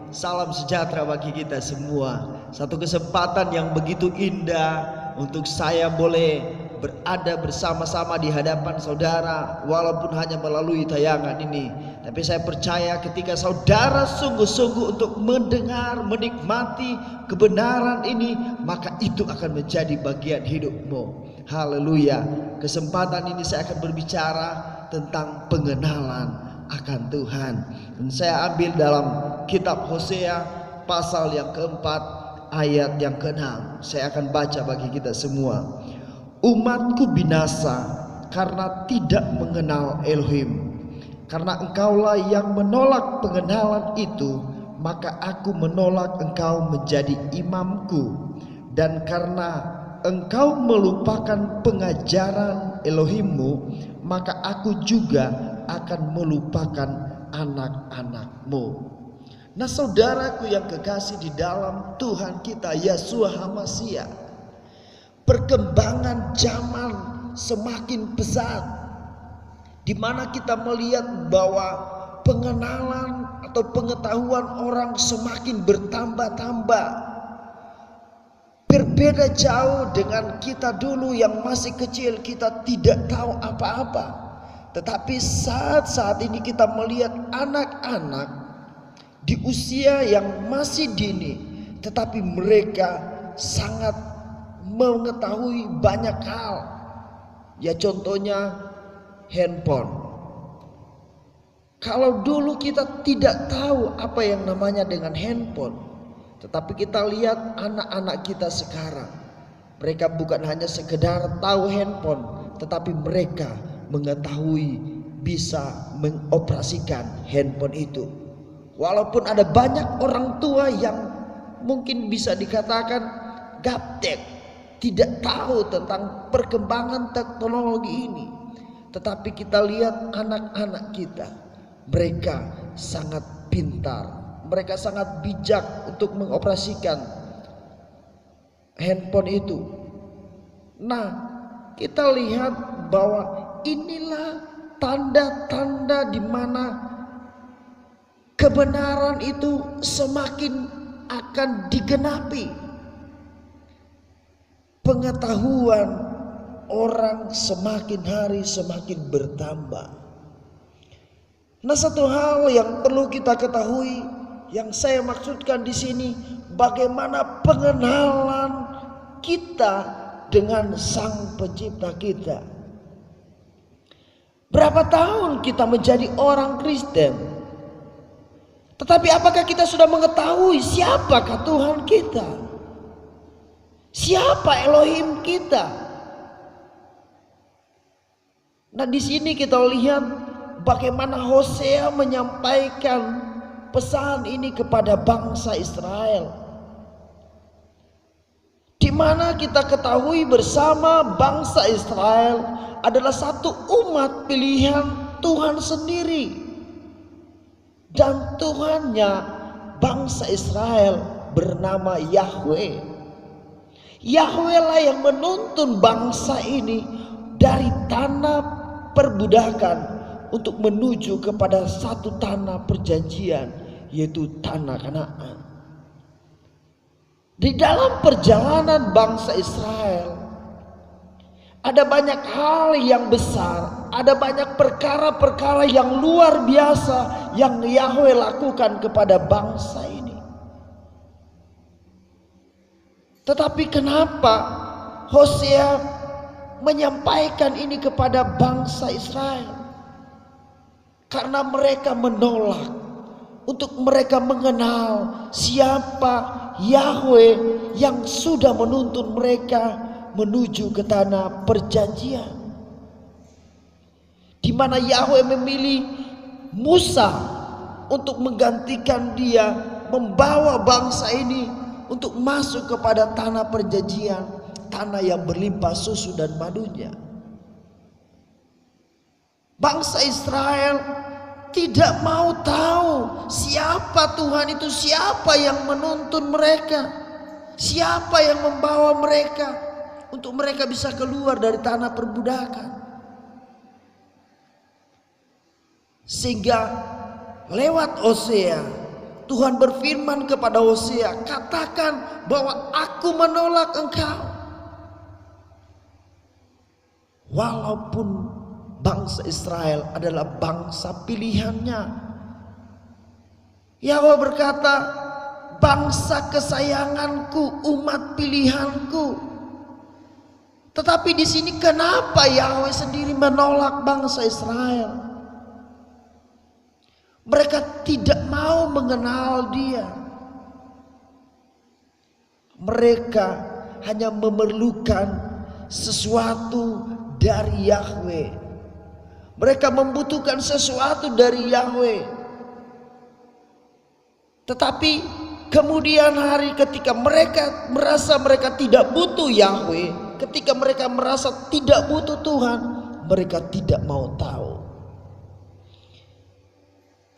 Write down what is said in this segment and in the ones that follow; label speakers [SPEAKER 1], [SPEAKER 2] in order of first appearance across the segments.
[SPEAKER 1] Salam sejahtera bagi kita semua. Satu kesempatan yang begitu indah untuk saya boleh berada bersama-sama di hadapan saudara, walaupun hanya melalui tayangan ini. Tapi saya percaya ketika saudara sungguh-sungguh untuk mendengar, menikmati kebenaran ini, maka itu akan menjadi bagian hidupmu. Haleluya. Kesempatan ini saya akan berbicara tentang pengenalan akan Tuhan. Dan saya ambil dalam kitab Hosea pasal yang keempat ayat yang ke-6. Saya akan baca bagi kita semua. Umatku binasa karena tidak mengenal Elohim. Karena engkaulah yang menolak pengenalan itu, maka aku menolak engkau menjadi imamku. Dan karena engkau melupakan pengajaran Elohimmu, maka aku juga akan melupakan anak-anakmu. Nah, saudaraku yang kekasih di dalam Tuhan kita Yeshua HaMashiach, perkembangan zaman semakin pesat, di mana kita melihat bahwa pengenalan atau pengetahuan orang semakin bertambah-tambah. Berbeda jauh dengan kita dulu yang masih kecil, kita tidak tahu apa-apa. Tetapi saat ini kita melihat anak-anak di usia yang masih dini, tetapi mereka sangat mengetahui banyak hal. Ya, contohnya handphone. Kalau dulu kita tidak tahu apa yang namanya dengan handphone, tetapi kita lihat anak-anak kita sekarang, mereka bukan hanya sekedar tahu handphone, tetapi mereka mengetahui bisa mengoperasikan handphone itu. Walaupun ada banyak orang tua yang mungkin bisa dikatakan gaptek, tidak tahu tentang perkembangan teknologi ini, tetapi kita lihat anak-anak kita, mereka sangat pintar, mereka sangat bijak untuk mengoperasikan handphone itu. Nah, kita lihat bahwa inilah tanda-tanda di mana kebenaran itu semakin akan digenapi. Pengetahuan orang semakin hari semakin bertambah. Nah, satu hal yang perlu kita ketahui, yang saya maksudkan di sini, bagaimana pengenalan kita dengan Sang Pencipta kita. Berapa tahun kita menjadi orang Kristen, tetapi apakah kita sudah mengetahui siapakah Tuhan kita? Siapa Elohim kita? Nah, di sini kita lihat bagaimana Hosea menyampaikan pesan ini kepada bangsa Israel, di mana kita ketahui bersama bangsa Israel adalah satu umat pilihan Tuhan sendiri, dan Tuhannya bangsa Israel bernama Yahweh. Yahweh lah yang menuntun bangsa ini dari tanah perbudakan untuk menuju kepada satu tanah perjanjian, yaitu tanah Kanaan. Di dalam perjalanan bangsa Israel ada banyak hal yang besar, ada banyak perkara-perkara yang luar biasa yang Yahweh lakukan kepada bangsa ini. Tetapi kenapa Hosea menyampaikan ini kepada bangsa Israel? Karena mereka menolak untuk mereka mengenal siapa Yahweh yang sudah menuntun mereka menuju ke tanah perjanjian, di mana Yahweh memilih Musa untuk menggantikan dia, membawa bangsa ini untuk masuk kepada tanah perjanjian, tanah yang berlimpah susu dan madunya. Bangsa Israel tidak mau tahu siapa Tuhan itu, siapa yang menuntun mereka, siapa yang membawa mereka untuk mereka bisa keluar dari tanah perbudakan. Sehingga lewat Hosea Tuhan berfirman kepada Hosea, katakan bahwa aku menolak engkau. Walaupun bangsa Israel adalah bangsa pilihannya, Yahweh berkata, bangsa kesayanganku, umat pilihanku. Tetapi di sini kenapa Yahweh sendiri menolak bangsa Israel? Mereka tidak mau mengenal Dia. Mereka hanya memerlukan sesuatu dari Yahweh. Mereka membutuhkan sesuatu dari Yahweh. Tetapi kemudian hari ketika mereka merasa mereka tidak butuh Yahweh, ketika mereka merasa tidak butuh Tuhan, mereka tidak mau tahu.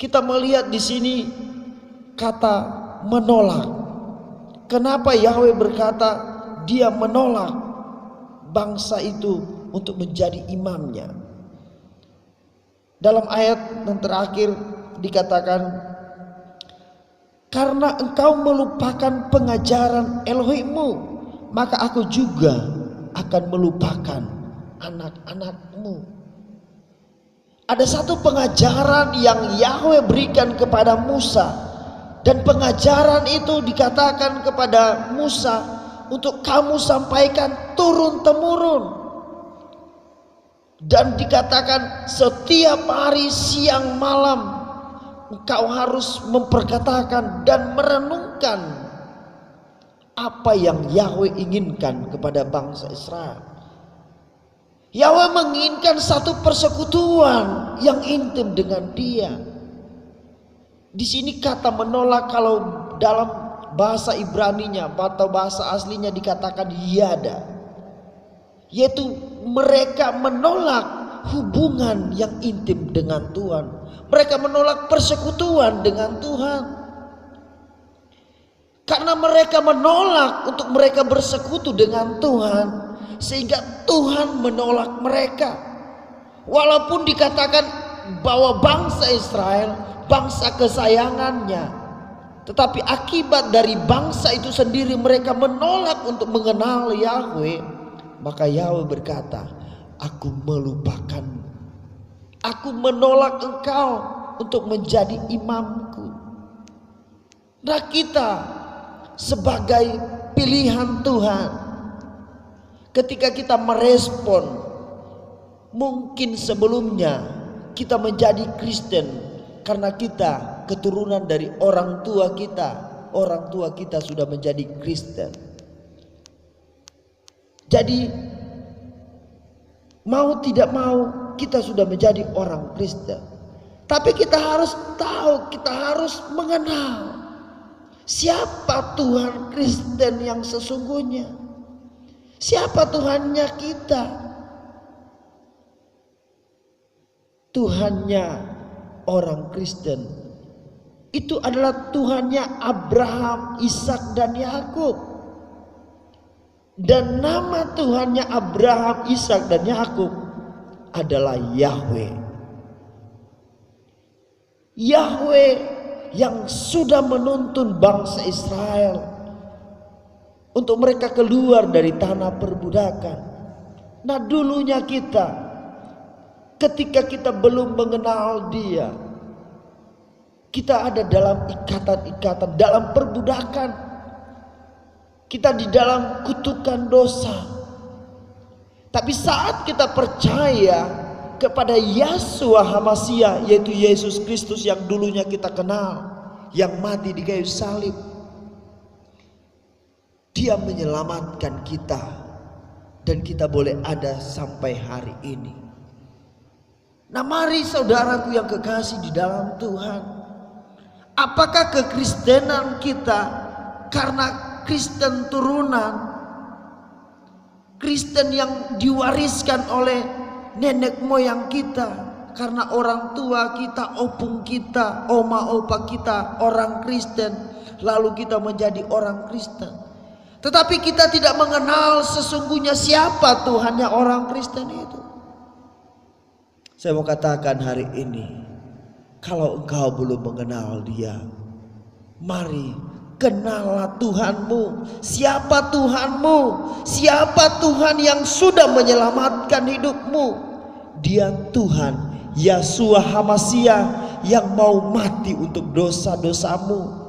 [SPEAKER 1] Kita melihat di sini kata menolak. Kenapa Yahweh berkata Dia menolak bangsa itu untuk menjadi imamnya? Dalam ayat yang terakhir dikatakan, karena engkau melupakan pengajaran Elohimmu, maka aku juga akan melupakan anak-anakmu. Ada satu pengajaran yang Yahweh berikan kepada Musa, dan pengajaran itu dikatakan kepada Musa untuk kamu sampaikan turun-temurun, dan dikatakan setiap hari siang malam engkau harus memperkatakan dan merenungkan apa yang Yahweh inginkan kepada bangsa Israel. Yahweh menginginkan satu persekutuan yang intim dengan Dia. Di sini kata menolak, kalau dalam bahasa Ibraninya atau bahasa aslinya dikatakan yada, yaitu mereka menolak hubungan yang intim dengan Tuhan. Mereka menolak persekutuan dengan Tuhan. Karena mereka menolak untuk mereka bersekutu dengan Tuhan, sehingga Tuhan menolak mereka. Walaupun dikatakan bahwa bangsa Israel bangsa kesayangannya, tetapi akibat dari bangsa itu sendiri mereka menolak untuk mengenal Yahweh. Maka Yahweh berkata, aku melupakanmu, aku menolak engkau untuk menjadi imamku. Nah, kita sebagai pilihan Tuhan, ketika kita merespon, mungkin sebelumnya kita menjadi Kristen karena kita keturunan dari orang tua kita sudah menjadi Kristen. Jadi mau tidak mau kita sudah menjadi orang Kristen. Tapi kita harus tahu, kita harus mengenal siapa Tuhan Kristen yang sesungguhnya. Siapa Tuhannya kita? Tuhannya orang Kristen itu adalah Tuhannya Abraham, Ishak dan Yakub. Dan nama Tuhannya Abraham, Ishak dan Yakub adalah Yahweh. Yahweh yang sudah menuntun bangsa Israel untuk mereka keluar dari tanah perbudakan. Nah, dulunya kita, ketika kita belum mengenal Dia, kita ada dalam ikatan-ikatan, dalam perbudakan. Kita di dalam kutukan dosa. Tapi saat kita percaya kepada Yeshua HaMashiach, yaitu Yesus Kristus yang dulunya kita kenal, yang mati di kayu salib, Dia menyelamatkan kita, dan kita boleh ada sampai hari ini. Nah, mari saudaraku yang kekasih di dalam Tuhan, apakah kekristenan kita karena Kristen turunan, Kristen yang diwariskan oleh nenek moyang kita, karena orang tua kita, opung kita, oma opa kita orang Kristen, lalu kita menjadi orang Kristen. Tetapi kita tidak mengenal sesungguhnya siapa Tuhannya orang Kristen itu. Saya mau katakan hari ini, kalau engkau belum mengenal Dia, Mari kenallah Tuhanmu. Siapa Tuhanmu? Siapa Tuhan yang sudah menyelamatkan hidupmu? Dia Tuhan Yeshua HaMasyiah yang mau mati untuk dosa-dosamu.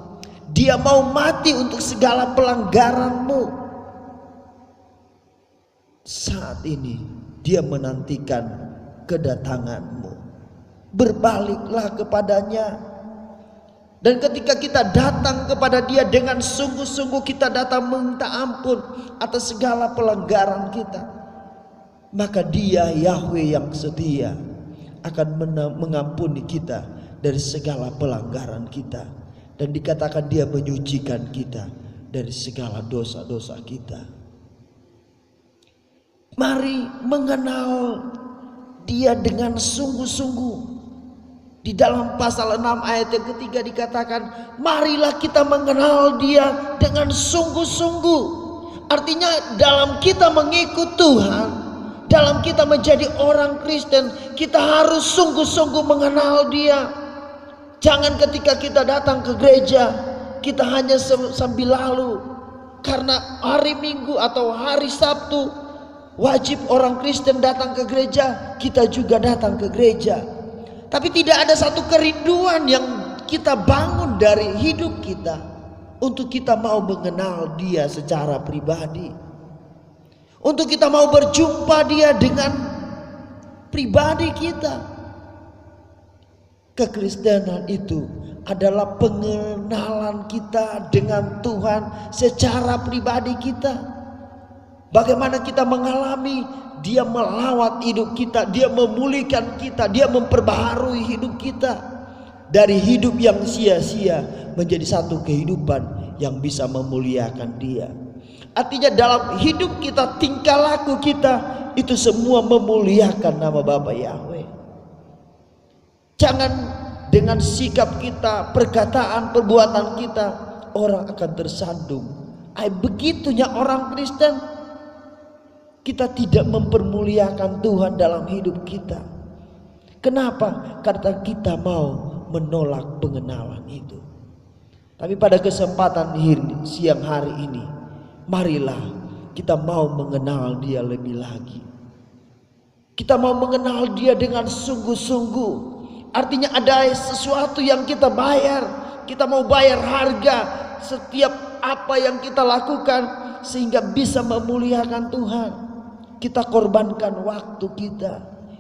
[SPEAKER 1] Dia mau mati untuk segala pelanggaranmu. Saat ini dia menantikan kedatanganmu. Berbaliklah kepadanya. Dan ketika kita datang kepada dia dengan sungguh-sungguh, kita datang minta ampun atas segala pelanggaran kita, maka dia Yahweh yang setia akan mengampuni kita dari segala pelanggaran kita. Dan dikatakan dia menyucikan kita dari segala dosa-dosa kita. Mari mengenal dia dengan sungguh-sungguh. Di dalam pasal 6 ayat yang ketiga dikatakan, marilah kita mengenal dia dengan sungguh-sungguh. Artinya dalam kita mengikut Tuhan, dalam kita menjadi orang Kristen, kita harus sungguh-sungguh mengenal dia. Jangan ketika kita datang ke gereja, kita hanya sambil lalu. Karena hari Minggu atau hari Sabtu wajib orang Kristen datang ke gereja, kita juga datang ke gereja. Tapi tidak ada satu kerinduan yang kita bangun dari hidup kita untuk kita mau mengenal dia secara pribadi. Untuk kita mau berjumpa dia dengan pribadi kita. Kekristenan itu adalah pengenalan kita dengan Tuhan secara pribadi kita. Bagaimana kita mengalami dia melawat hidup kita, dia memulihkan kita, dia memperbaharui hidup kita dari hidup yang sia-sia menjadi satu kehidupan yang bisa memuliakan dia. Artinya dalam hidup kita, tingkah laku kita itu semua memuliakan nama Bapa Yahweh. Jangan dengan sikap kita, perkataan, perbuatan kita orang akan tersandung. Begitunya orang Kristen. Kita tidak mempermuliakan Tuhan dalam hidup kita. Kenapa? Karena kita mau menolak pengenalan itu. Tapi pada kesempatan siang hari ini, marilah kita mau mengenal dia lebih lagi. Kita mau mengenal dia dengan sungguh-sungguh. Artinya ada sesuatu yang kita bayar. Kita mau bayar harga setiap apa yang kita lakukan sehingga bisa memuliakan Tuhan. Kita korbankan waktu kita.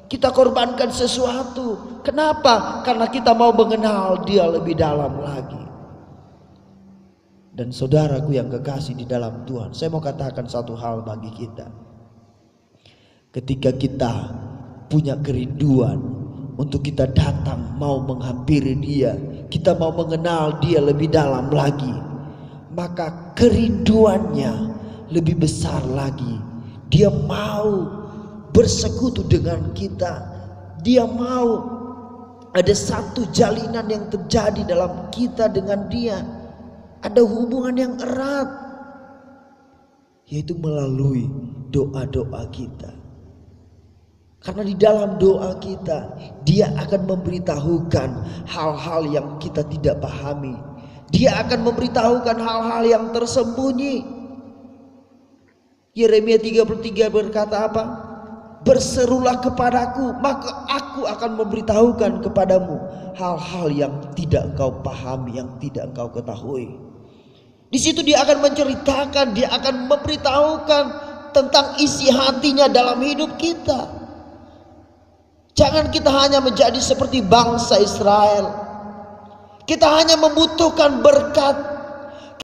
[SPEAKER 1] Kita korbankan sesuatu. Kenapa? Karena kita mau mengenal dia lebih dalam lagi. Dan saudaraku yang kekasih di dalam Tuhan, saya mau katakan satu hal bagi kita. Ketika kita punya kerinduan untuk kita datang mau menghampiri dia, kita mau mengenal dia lebih dalam lagi, maka kerinduannya lebih besar lagi. Dia mau bersekutu dengan kita. Dia mau ada satu jalinan yang terjadi dalam kita dengan dia. Ada hubungan yang erat, yaitu melalui doa-doa kita. Karena di dalam doa kita, dia akan memberitahukan hal-hal yang kita tidak pahami. Dia akan memberitahukan hal-hal yang tersembunyi. Yeremia 33 berkata apa? Berserulah kepadaku, maka aku akan memberitahukan kepadamu hal-hal yang tidak engkau pahami, yang tidak engkau ketahui. Di situ dia akan menceritakan, dia akan memberitahukan tentang isi hatinya dalam hidup kita. Jangan kita hanya menjadi seperti bangsa Israel. Kita hanya membutuhkan berkat